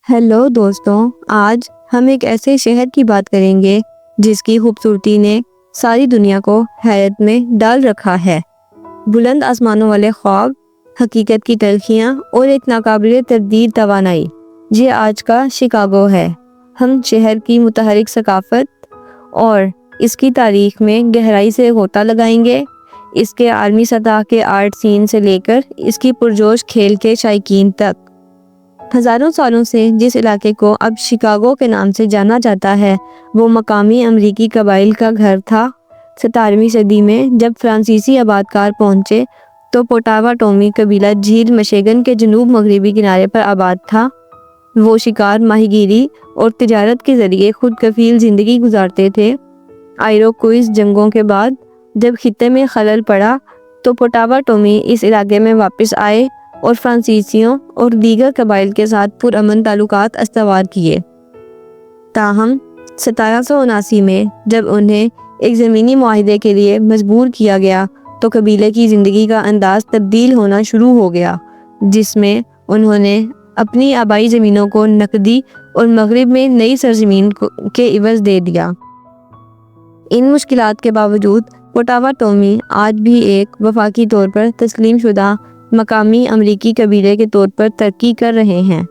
Hello دوستوں، آج ہم ایک ایسے شہر کی بات کریں گے جس کی خوبصورتی نے ساری دنیا کو حیرت میں ڈال رکھا ہے۔ بلند آسمانوں والے خواب، حقیقت کی تلخیاں اور ایک ناقابل تردید توانائی، یہ آج کا شکاگو ہے۔ ہم شہر کی متحرک ثقافت اور اس کی تاریخ میں گہرائی سے غوطہ لگائیں گے، اس کے عالمی سطح کے آرٹ سین سے لے کر اس کی پرجوش کھیل کے شائقین تک۔ ہزاروں سالوں سے جس علاقے کو اب شکاگو کے نام سے جانا جاتا ہے، وہ مقامی امریکی قبائل کا گھر تھا۔ 17ویں صدی میں جب فرانسیسی آبادکار پہنچے تو پوٹاواٹومی قبیلہ جھیل مشیگن کے جنوب مغربی کنارے پر آباد تھا۔ وہ شکار، ماہی گیری اور تجارت کے ذریعے خود کفیل زندگی گزارتے تھے۔ آئروکوئز جنگوں کے بعد جب خطے میں خلل پڑا تو پوٹاواٹومی اس علاقے میں واپس آئے اور فرانسیسیوں اور دیگر قبائل کے ساتھ پرامن تعلقات استوار کیے۔ تاہم 1779 میں جب انہیں ایک زمینی معاہدے کے لیے مجبور کیا گیا تو قبیلے کی زندگی کا انداز تبدیل ہونا شروع ہو گیا، جس میں انہوں نے اپنی آبائی زمینوں کو نقدی اور مغرب میں نئی سرزمین کے عوض دے دیا۔ ان مشکلات کے باوجود پوٹاواٹومی آج بھی ایک وفاقی طور پر تسلیم شدہ مقامی امریکی قبیلے کے طور پر ترقی کر رہے ہیں۔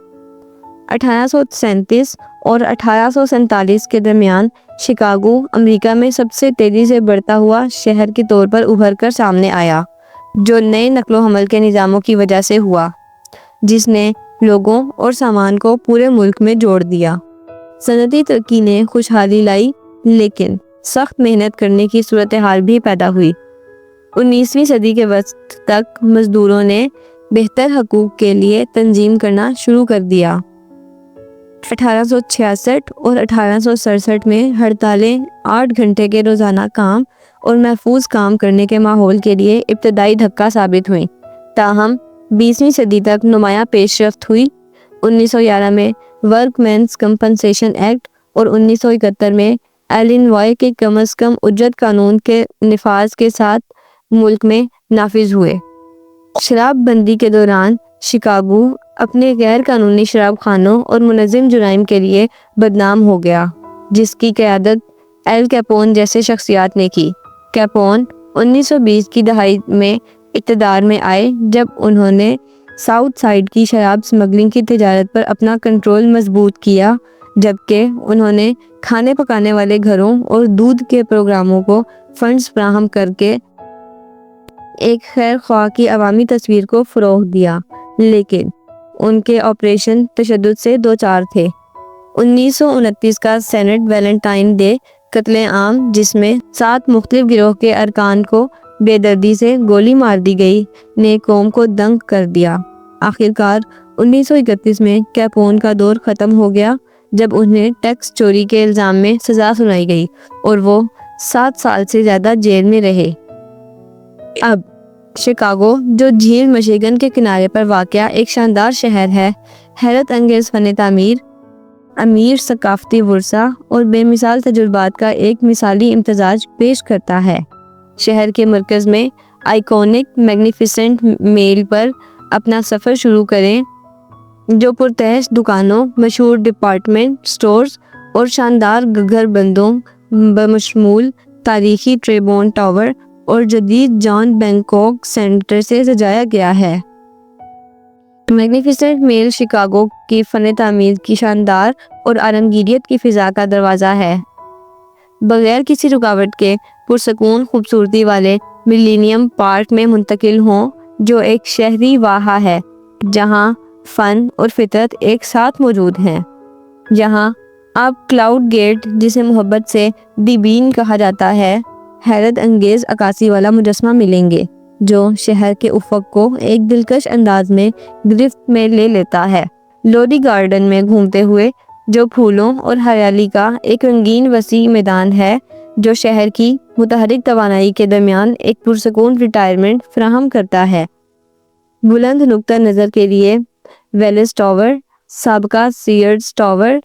1837 اور 1847 کے درمیان شکاگو امریکہ میں سب سے تیزی سے بڑھتا ہوا شہر کے طور پر ابھر کر سامنے آیا، جو نئے نقل و حمل کے نظاموں کی وجہ سے ہوا، جس نے لوگوں اور سامان کو پورے ملک میں جوڑ دیا۔ صنعتی ترقی نے خوشحالی لائی، لیکن سخت محنت کرنے کی صورتحال بھی پیدا ہوئی۔ 19ویں صدی کے وسط تک مزدوروں نے بہتر حقوق کے لیے تنظیم کرنا شروع کر دیا۔ 1866 اور 1867 میں ہڑتالیں 8 گھنٹے کے روزانہ کام اور محفوظ کام کرنے کے ماحول کے لیے ابتدائی دھکا ثابت ہوئیں۔ تاہم 20ویں صدی تک نمایاں پیش رفت ہوئی۔ 1911 میں ورک مینز کمپنسیشن ایکٹ اور 1971 میں ایلینوائے کے کم از کم اجرت قانون کے نفاذ کے ساتھ ملک میں نافذ ہوئے۔ شراب بندی کے دوران شکاگو اپنے غیر قانونی شراب خانوں اور منظم جرائم کے لیے بدنام ہو گیا، جس کی قیادت ایل کیپون جیسے شخصیات نے کی۔ کیپون 1920 کی دہائی میں اقتدار میں آئے جب انہوں نے ساؤتھ سائڈ کی شراب سمگلنگ کی تجارت پر اپنا کنٹرول مضبوط کیا، جبکہ انہوں نے کھانے پکانے والے گھروں اور دودھ کے پروگراموں کو فنڈز فراہم کر کے ایک خیر خواہ کی عوامی تصویر کو فروغ دیا، لیکن ان کے آپریشن تشدد سے دوچار تھے۔ 1929 کا سینٹ ویلنٹائن ڈے قتل عام، جس میں 7 مختلف گروہ کے ارکان کو بے دردی سے گولی مار دی گئی، نے قوم کو دنگ کر دیا۔ آخرکار 1931 میں کیپون کا دور ختم ہو گیا جب انہیں ٹیکس چوری کے الزام میں سزا سنائی گئی اور وہ 7 سال سے زیادہ جیل میں رہے۔ اب شکاگو، جو جھیل مشیگن کے کنارے پر واقع ایک شاندار شہر ہے، حیرت انگیز فن تعمیر، امیر ثقافتی ورثہ اور بے مثال تجربات کا ایک مثالی امتزاج پیش کرتا ہے۔ شہر کے مرکز میں آئیکونک میگنیفیسنٹ میل پر اپنا سفر شروع کریں، جو پرتعیش دکانوں، مشہور ڈپارٹمنٹ سٹورز اور شاندار گھر بندوں بمشمول تاریخی ٹریبون ٹاور اور جدید جان بینکاک سینٹر سے سجایا گیا ہے۔ میگنیفیسنٹ میل شکاگو کی فن تعمیر کی شاندار اور عالمگیریت کی فضا کا دروازہ ہے۔ بغیر کسی رکاوٹ کے پرسکون خوبصورتی والے ملینیم پارک میں منتقل ہوں، جو ایک شہری واحہ ہے جہاں فن اور فطرت ایک ساتھ موجود ہیں۔ یہاں آپ کلاؤڈ گیٹ، جسے محبت سے دی بین کہا جاتا ہے، حیرت انگیز عکاسی والا مجسمہ ملیں گے، جو شہر کے افق کو ایک دلکش انداز میں گرفت میں لے لیتا ہے۔ لوری گارڈن میں گھومتے ہوئے، جو پھولوں اور ہریالی کا ایک رنگین وسیع میدان ہے، جو شہر کی متحرک توانائی کے درمیان ایک پرسکون ریٹائرمنٹ فراہم کرتا ہے۔ بلند نقطہ نظر کے لیے ویلس ٹاور، سابقہ سیئرز ٹاور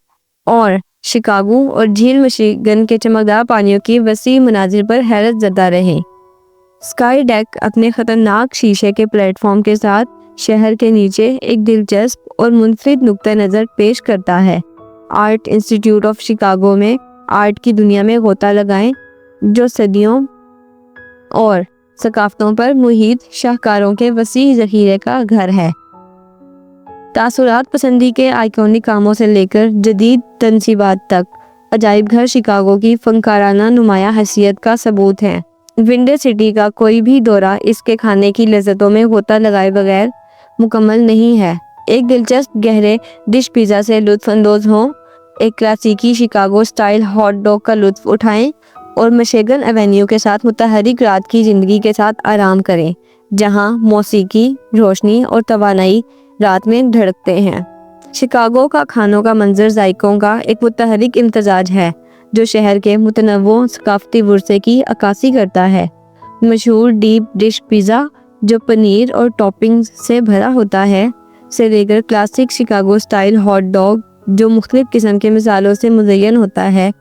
اور شکاگو اور جھیل مشیگن کے چمکدار پانیوں کی وسیع مناظر پر حیرت زدہ رہیں۔ اسکائی ڈیک اپنے خطرناک شیشے کے پلیٹ فارم کے ساتھ शहर के नीचे एक दिलचस्प और मुनफरिद नुक्ता नज़र पेश करता है। आर्ट इंस्टीट्यूट ऑफ शिकागो में आर्ट की दुनिया में गोता लगाएं, जो सदियों और सकाफ़तों पर मुहित शाहकारों के वसीह ज़ख़ीरे का घर है। तासुरात पसंदी के आइकॉनिक कामों से लेकर जदीद तनसीबात तक अजाइब घर शिकागो की फनकाराना नुमाया हैसियत का सबूत है। विंडो सिटी का कोई भी दौरा इसके खाने की लज्जतों में गोता लगाए बगैर मुकम्मल नहीं है। एक दिलचस्प गहरे डिश पिज़्ज़ा से लुत्फ़ अंदोज़ हों, एक क्लासिकी शिकागो स्टाइल हॉट डॉग का लुत्फ़ उठाएं और मिशिगन एवेन्यू के साथ मुतहरिक रात की ज़िंदगी के साथ आराम करें, जहां मौसीकी, रोशनी और तवानाई रात में धड़कते हैं। शिकागो का खानों का मंजर जायकों का एक मुतहरिक इम्तजाज है, जो शहर के मुतनव्वो सकाफती वर्से की अक्कासी करता है। मशहूर डीप डिश पिज़्ज़ा, जो पनीर और टॉपिंग्स से भरा होता है, से लेकर classic Chicago style hot dog, जो मुख्तलिफ किस्म के मिसालों से मुज़य्यन होता है,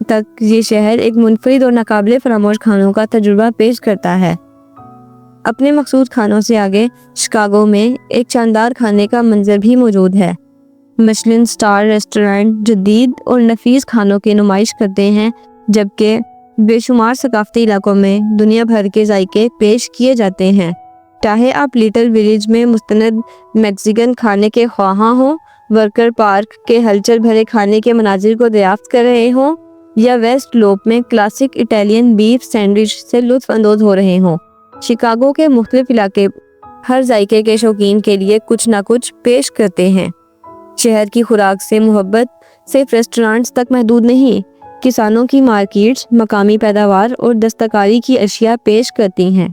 तक ये शहर एक मुनफरिद और नाकाबिले फरामोश खानों का तजुर्बा पेश करता है। अपने मखसूस खानों से आगे शिकागो में एक शानदार खाने का मंजर भी मौजूद है। मिशेलिन स्टार रेस्टोरेंट जदीद और नफीस खानों की नुमाइश करते हैं, जबकि बेशुमार सकाफती इलाकों में दुनिया भर के जायके पेश किए जाते हैं। चाहे आप लिटिल विलेज में मुस्तनद मैक्सिकन खाने के ख्वाहां हों, वर्कर पार्क के हलचल भरे खाने के मनाजिर को दरियाफ्त कर रहे हों, या वेस्ट लोप में क्लासिक इटालियन बीफ सैंडविच से लुत्फ़ अंदोज़ हो रहे हों, शिकागो के मुख्तलिफ इलाके हर जायके के शौकीन के लिए कुछ ना कुछ पेश करते हैं। शहर की खुराक से मोहब्बत सिर्फ रेस्टोरेंट्स तक महदूद नहीं, किसानों की मार्केट्स मकामी पैदावार और दस्तकारी की अशिया पेश करती हैं।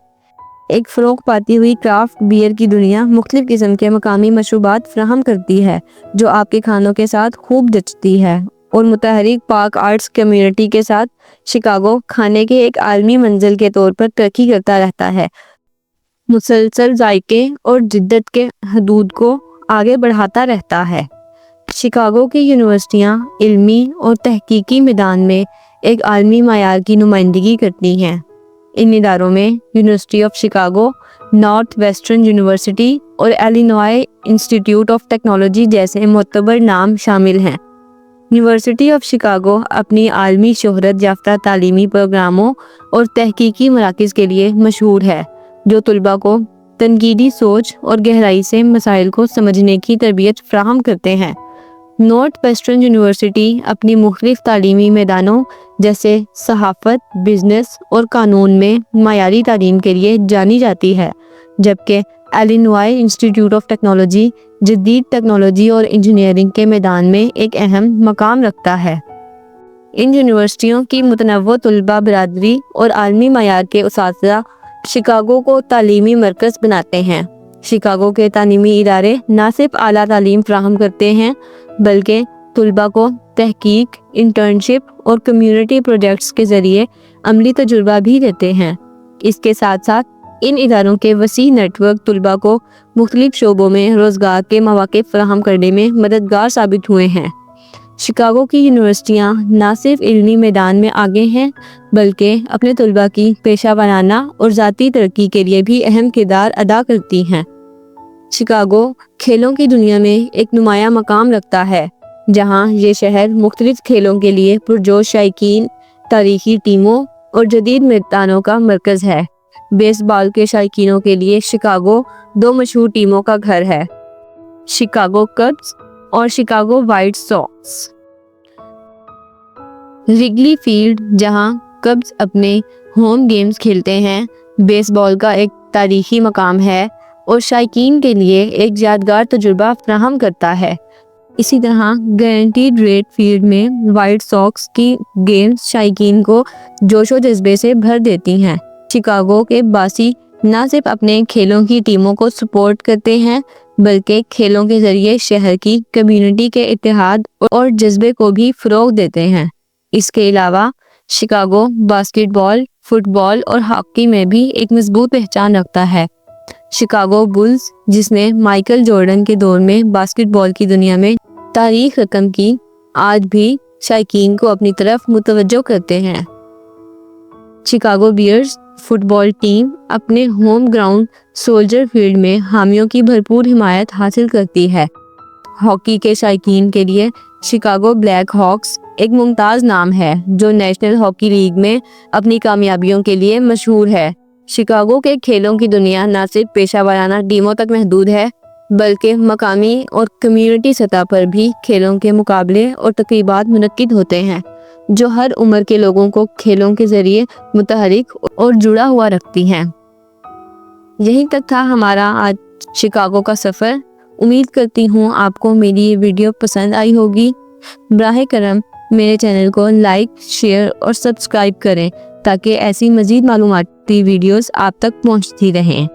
एक फ़रोग़ पाती हुई क्राफ्ट बियर की दुनिया मुख्तलिफ किस्म के मकामी मशरूबात फ्राहम करती है, जो आपके खानों के साथ खूब जचती है। और मुतहरिक पाक आर्ट्स कम्युनिटी के साथ शिकागो खाने के एक आलमी मंजिल के तौर पर तरक्की करता रहता है, मुसलसल जायके और जिद्दत के हदूद को आगे बढ़ाता रहता है। शिकागो की यूनिवर्सिटियाँ इल्मी और तहकीकी मैदान में एक आलमी मायार की नुमाइंदगी करती हैं। इन इदारों में university of Chicago, north western university और इलिनॉय इंस्टीट्यूट ऑफ टेक्नोलॉजी जैसे मोतबर नाम शामिल हैं। यूनिवर्सिटी ऑफ शिकागो अपनी आलमी शोहरत याफ्ता तालीमी प्रोग्रामों और तहकीकी मराकज़ के लिए मशहूर है, जो तुलबा को तनकीदी सोच और गहराई से मसाइल को समझने की तरबियत फ्राहम करते हैं। नॉर्थ वेस्टर्न यूनिवर्सिटी अपनी मुख्तलिफ तालीमी मैदानों जैसे सहाफ़त, बिजनेस और कानून में मायारी तालीम के लिए जानी जाती है, जबकि इलिनॉय इंस्टीट्यूट ऑफ टेक्नोलॉजी जदीद टेक्नोलॉजी और इंजीनियरिंग के मैदान में एक अहम मकाम रखता है। इन यूनिवर्सिटियों की मुतनव्वो तुलबा बरादरी और आलमी मायार के उसातिज़ा शिकागो को तालीमी मरकज़ बनाते हैं। शिकागो के तालीमी इदारे न सिर्फ आला तालीम फ्राहम करते हैं, बल्कि तुलबा को तहकीक, इंटर्नशिप और कम्युनिटी प्रोजेक्ट्स के ज़रिए अमली तजुर्बा भी देते हैं। इसके साथ साथ इन इदारों के वसी नेटवर्क तुलबा को मुख्तलिफ शोबों में रोज़गार के मौक़े फराहम करने में मददगार साबित हुए हैं। शिकागो की यूनिवर्सिटियाँ न सिर्फ इल्मी मैदान में आगे हैं, बल्कि अपने तुलबा की पेशा वराना और ज़ाती तरक्की के लिए भी अहम किरदार अदा करती हैं। शिकागो खेलों की दुनिया में एक नुमाया मकाम रखता है, जहाँ ये शहर मुख्तलिफ खेलों के लिए पुरजोश शायकीन, तारीखी टीमों और जदीद मैदानों का मरकज़ है। बेसबॉल के शायकीनों के लिए शिकागो दो मशहूर टीमों का घर है, शिकागो कब्स और Chicago white socks. Wrigley field, जहां कब्स अपने होम गेम्स खेलते हैं, बेसबॉल का एक तारीखी मकाम है और शायकीन के लिए एक यादगार तजुर्बा फ्राहम करता है। इसी तरह गारंटीड रेट फील्ड में व्हाइट सॉक्स की गेम्स शायकीन को जोशो जज्बे से भर देती हैं। शिकागो के बासी न सिर्फ अपने खेलों की टीमों को सपोर्ट करते हैं, बल्कि खेलों के ज़रिए शहर की कम्युनिटी के इत्तेहाद और जज्बे को भी फ़रोग़ देते हैं। इसके अलावा शिकागो बास्केटबॉल, फुटबॉल और हॉकी में भी एक मजबूत पहचान रखता है। शिकागो बुल्स, जिसने माइकल जॉर्डन के दौर में बास्केटबॉल की दुनिया में तारीख रकम की, आज भी शायकीन को अपनी तरफ मुतवज्जो करते हैं। शिकागो बियर्स, فٹ بال ٹیم اپنے ہوم گراؤنڈ سولجر فیلڈ میں حامیوں کی بھرپور حمایت حاصل کرتی ہے۔ ہاکی کے شائقین کے لیے شکاگو بلیک ہاکس ایک ممتاز نام ہے جو نیشنل ہاکی لیگ میں اپنی کامیابیوں کے لیے مشہور ہے۔ شکاگو کے کھیلوں کی دنیا نہ صرف پیشہ ورانہ ٹیموں تک محدود ہے بلکہ مقامی اور کمیونٹی سطح پر بھی کھیلوں کے مقابلے اور تقریبات منعقد ہوتے ہیں جو ہر عمر کے لوگوں کو کھیلوں کے ذریعے متحرک اور جڑا ہوا رکھتی ہیں۔ یہیں تک تھا ہمارا آج شکاگو کا سفر۔ امید کرتی ہوں آپ کو میری یہ ویڈیو پسند آئی ہوگی۔ براہ کرم میرے چینل کو لائک، شیئر اور سبسکرائب کریں تاکہ ایسی مزید معلوماتی ویڈیوز آپ تک پہنچتی رہیں۔